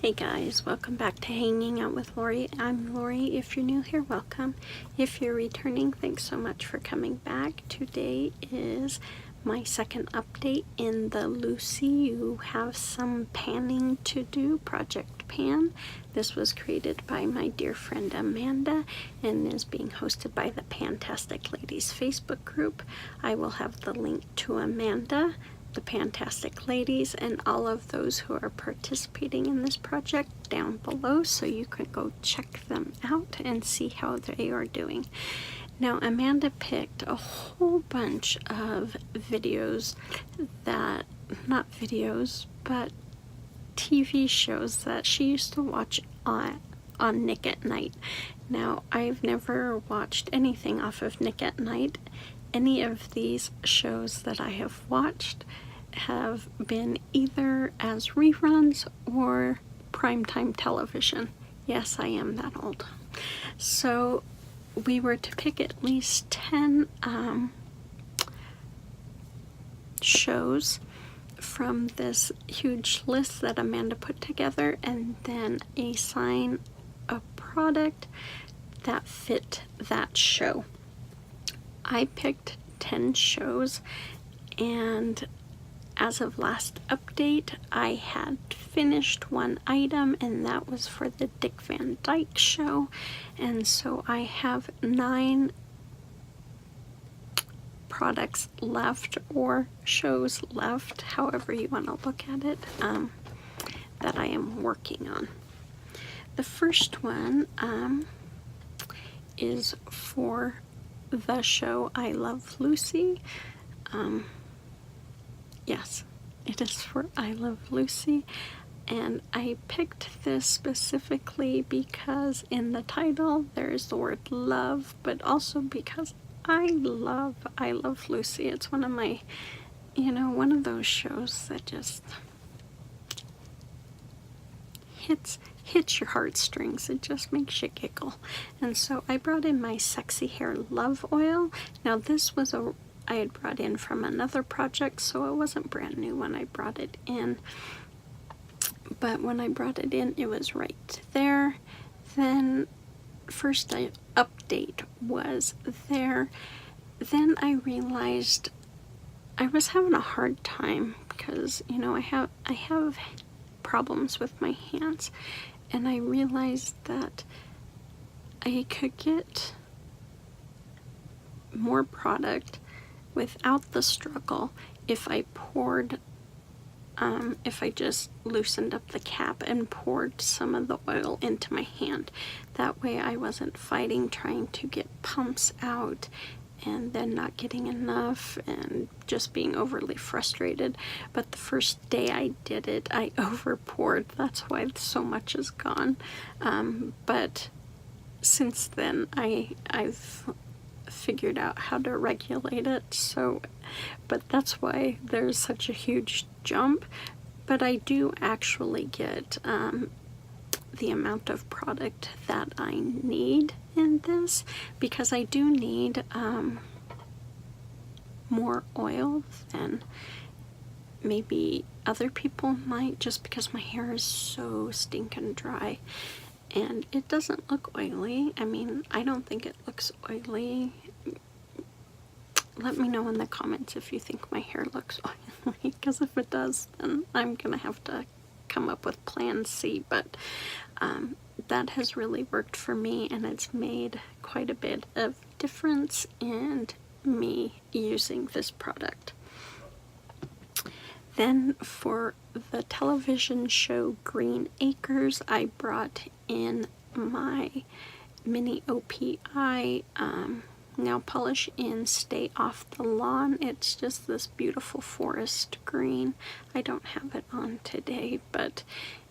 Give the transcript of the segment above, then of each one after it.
Hey guys, welcome back to Hanging Out with Lori. I'm Lori. If you're new here, welcome. If you're returning, thanks so much for coming back. Today is my second update in the Lucy You Have Some Panning to Do project pan. This was created by my dear friend Amanda and is being hosted by the Pantastic Ladies Facebook group. I will have the link to Amanda, the Pantastic Ladies, and all of those who are participating in this project down below, so you can go check them out and see how they are doing. Now, Amanda picked a whole bunch of videos that, not videos, but TV shows that she used to watch on Nick at Night. Now, I've never watched anything off of Nick at Night. Any of these shows that I have watched have been either as reruns or primetime television. Yes, I am that old. So we were to pick at least 10 shows from this huge list that Amanda put together, and then assign a product that fit that show. I picked 10 shows, and as of last update, I had finished one item, and that was for the Dick Van Dyke Show. And so I have 9 products left, or shows left, however you want to look at it, that I am working on. The first one is for the show I Love Lucy. Yes, it is for I Love Lucy, and I picked this specifically because in the title there is the word love, but also because I love Lucy. It's one of my, one of those shows that just hits your heartstrings. It just makes you giggle. And so I brought in my Sexy Hair Love Oil. Now this was I had brought in from another project, so it wasn't brand new when I brought it in. But when I brought it in, it was right there. Then first update was there. Then I realized I was having a hard time because, I have problems with my hands, and I realized that I could get more product without the struggle if I poured, if I just loosened up the cap and poured some of the oil into my hand. That way I wasn't fighting trying to get pumps out and then not getting enough and just being overly frustrated. But the first day I did it, I over poured. That's why so much is gone. But since then I've figured out how to regulate it, so, but that's why there's such a huge jump. But I do actually get the amount of product that I need in this, because I do need more oil than maybe other people might, just because my hair is so stinking dry. And it doesn't look oily. I mean, I don't think it looks oily. Let me know in the comments if you think my hair looks oily, because if it does, then I'm gonna have to come up with plan C. But that has really worked for me, and it's made quite a bit of difference in me using this product. Then for the television show Green Acres, I brought in my mini OPI nail polish in Stay Off the Lawn. It's just this beautiful forest green. I don't have it on today, but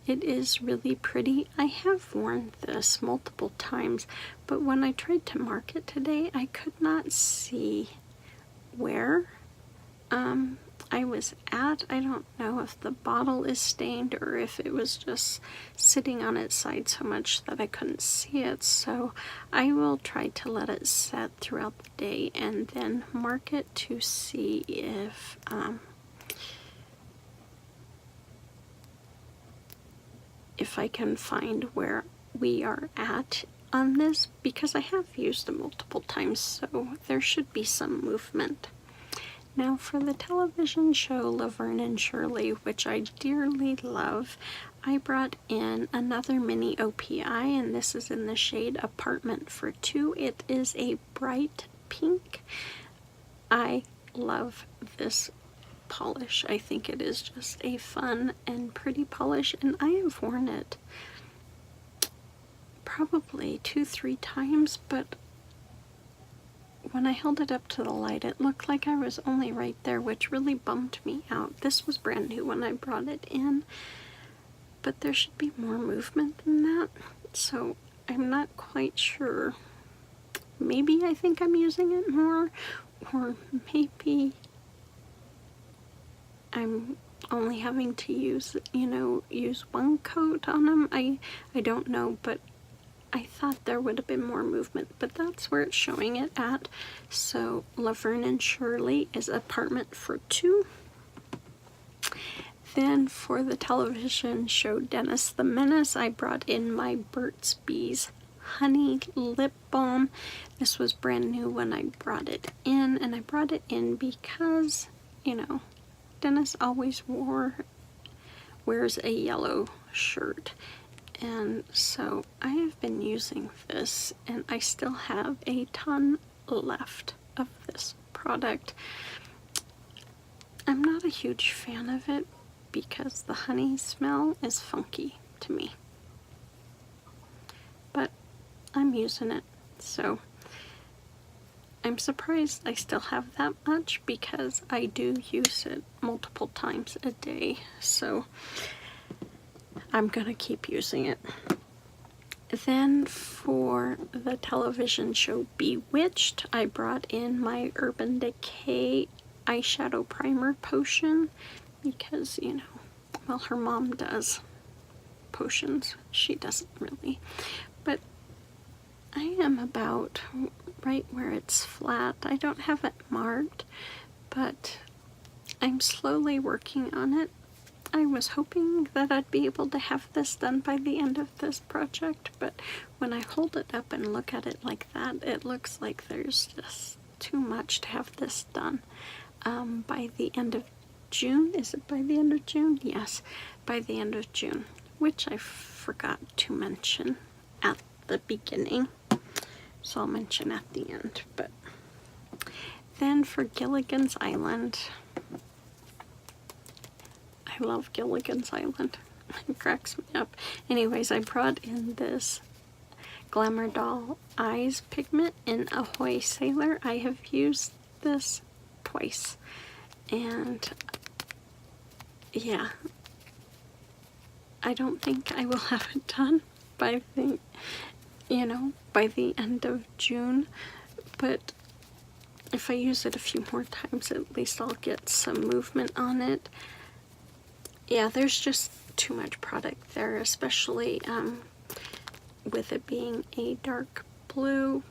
it is really pretty. I have worn this multiple times, but when I tried to mark it today, I could not see where I was at. I don't know if the bottle is stained or if it was just sitting on its side so much that I couldn't see it. So I will try to let it set throughout the day and then mark it to see if if I can find where we are at on this, because I have used it multiple times, so there should be some movement. Now for the television show Laverne Shirley, which I dearly love, I brought in another mini OPI, and this is in the shade Apartment for Two. It is a bright pink. I love this polish. I think it is just a fun and pretty polish, and I have worn it probably 2-3 times, but when I held it up to the light, it looked like I was only right there, which really bummed me out. This was brand new when I brought it in, but there should be more movement than that, so I'm not quite sure. Maybe I think I'm using it more, or maybe I'm only having to use one coat on them. I don't know, but I thought there would have been more movement, but that's where it's showing it at. So Laverne Shirley is Apartment for Two. Then for the television show Menace the Menace, I brought in my Burt's Bees Honey Lip Balm. This was brand new when I brought it in, and I brought it in because, Dennis always wears a yellow shirt. And so I have been using this, and I still have a ton left of this product. I'm not a huge fan of it because the honey smell is funky to me. But I'm using it, so I'm surprised I still have that much because I do use it multiple times a day. So I'm gonna keep using it. Then for the television show Bewitched, I brought in my Urban Decay eyeshadow primer potion because, well, her mom does potions. She doesn't really. But I am about right where it's flat. I don't have it marked, but I'm slowly working on it. I was hoping that I'd be able to have this done by the end of this project, but when I hold it up and look at it like that, it looks like there's just too much to have this done by the end of June. Is it by the end of June? Yes, by the end of June, which I forgot to mention at the beginning, so I'll mention at the end. But then for Gilligan's Island, I love Gilligan's Island. It cracks me up. Anyways, I brought in this Glamour Doll Eyes pigment in Ahoy Sailor. I have used this twice, and yeah, I don't think I will have it done by the end of June, but if I use it a few more times, at least I'll get some movement on it. Yeah, there's just too much product there, especially with it being a dark blue.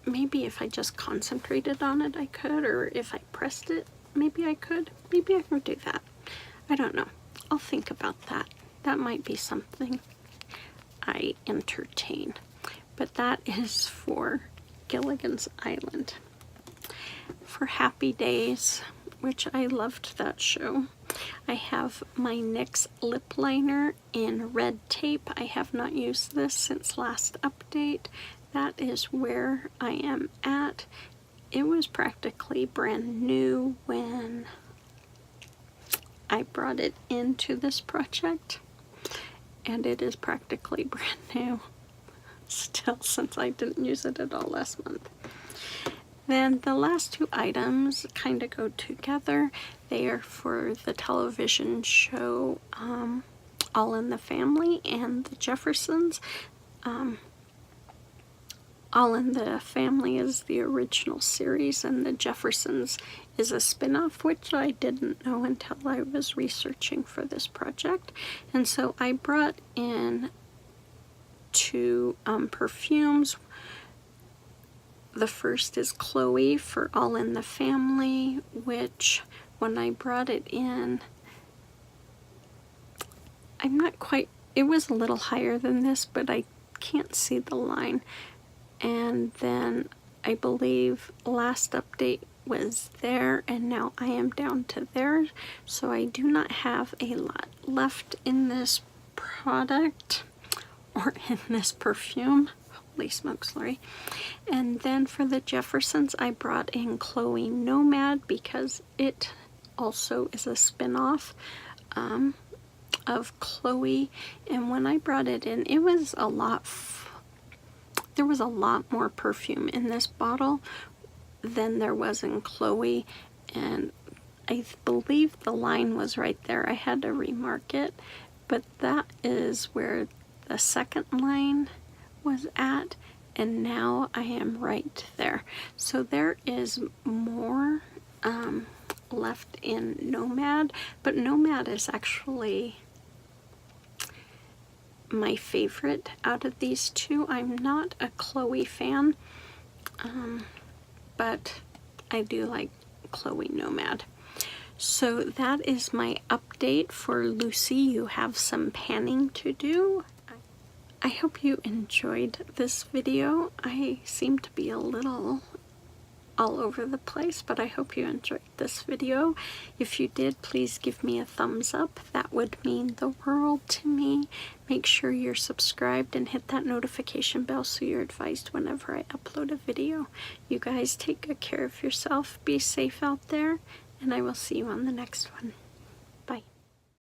Maybe if I just concentrated on it, I could, or if I pressed it, maybe I could. Maybe I can do that. I don't know. I'll think about that. That might be something I entertain. But that is for Gilligan's Island. For Happy Days, which I loved that show, I have my NYX lip liner in Red Tape. I have not used this since last update. That is where I am at. It was practically brand new when I brought it into this project, and it is practically brand new still, since I didn't use it at all last month. Then the last two items kind of go together. They are for the television show All in the Family and the Jeffersons. All in the Family is the original series, and the Jeffersons is a spin-off, which I didn't know until I was researching for this project. And so I brought in two perfumes. The first is Chloe for All in the Family, which when I brought it in, I'm not quite it was a little higher than this, but I can't see the line. And then I believe last update was there, and now I am down to there. So I do not have a lot left in this product or in this perfume. Holy smokes, Lori. And then for the Jeffersons, I brought in Chloe Nomad because it also is a spin-off of Chloe. And when I brought it in, it was a lot there was a lot more perfume in this bottle than there was in Chloe, and I believe the line was right there. I had to remark it, but that is where the second line was at, and now I am right there. So there is more left in Nomad, but Nomad is actually my favorite out of these two. I'm not a Chloe fan, but I do like Chloe Nomad. So that is my update for Lucy. You have some panning to do. I hope you enjoyed this video. I seem to be a little all over the place, but I hope you enjoyed this video. If you did, please give me a thumbs up. That would mean the world to me. Make sure you're subscribed and hit that notification bell so you're advised whenever I upload a video. You guys take good care of yourself. Be safe out there, and I will see you on the next one.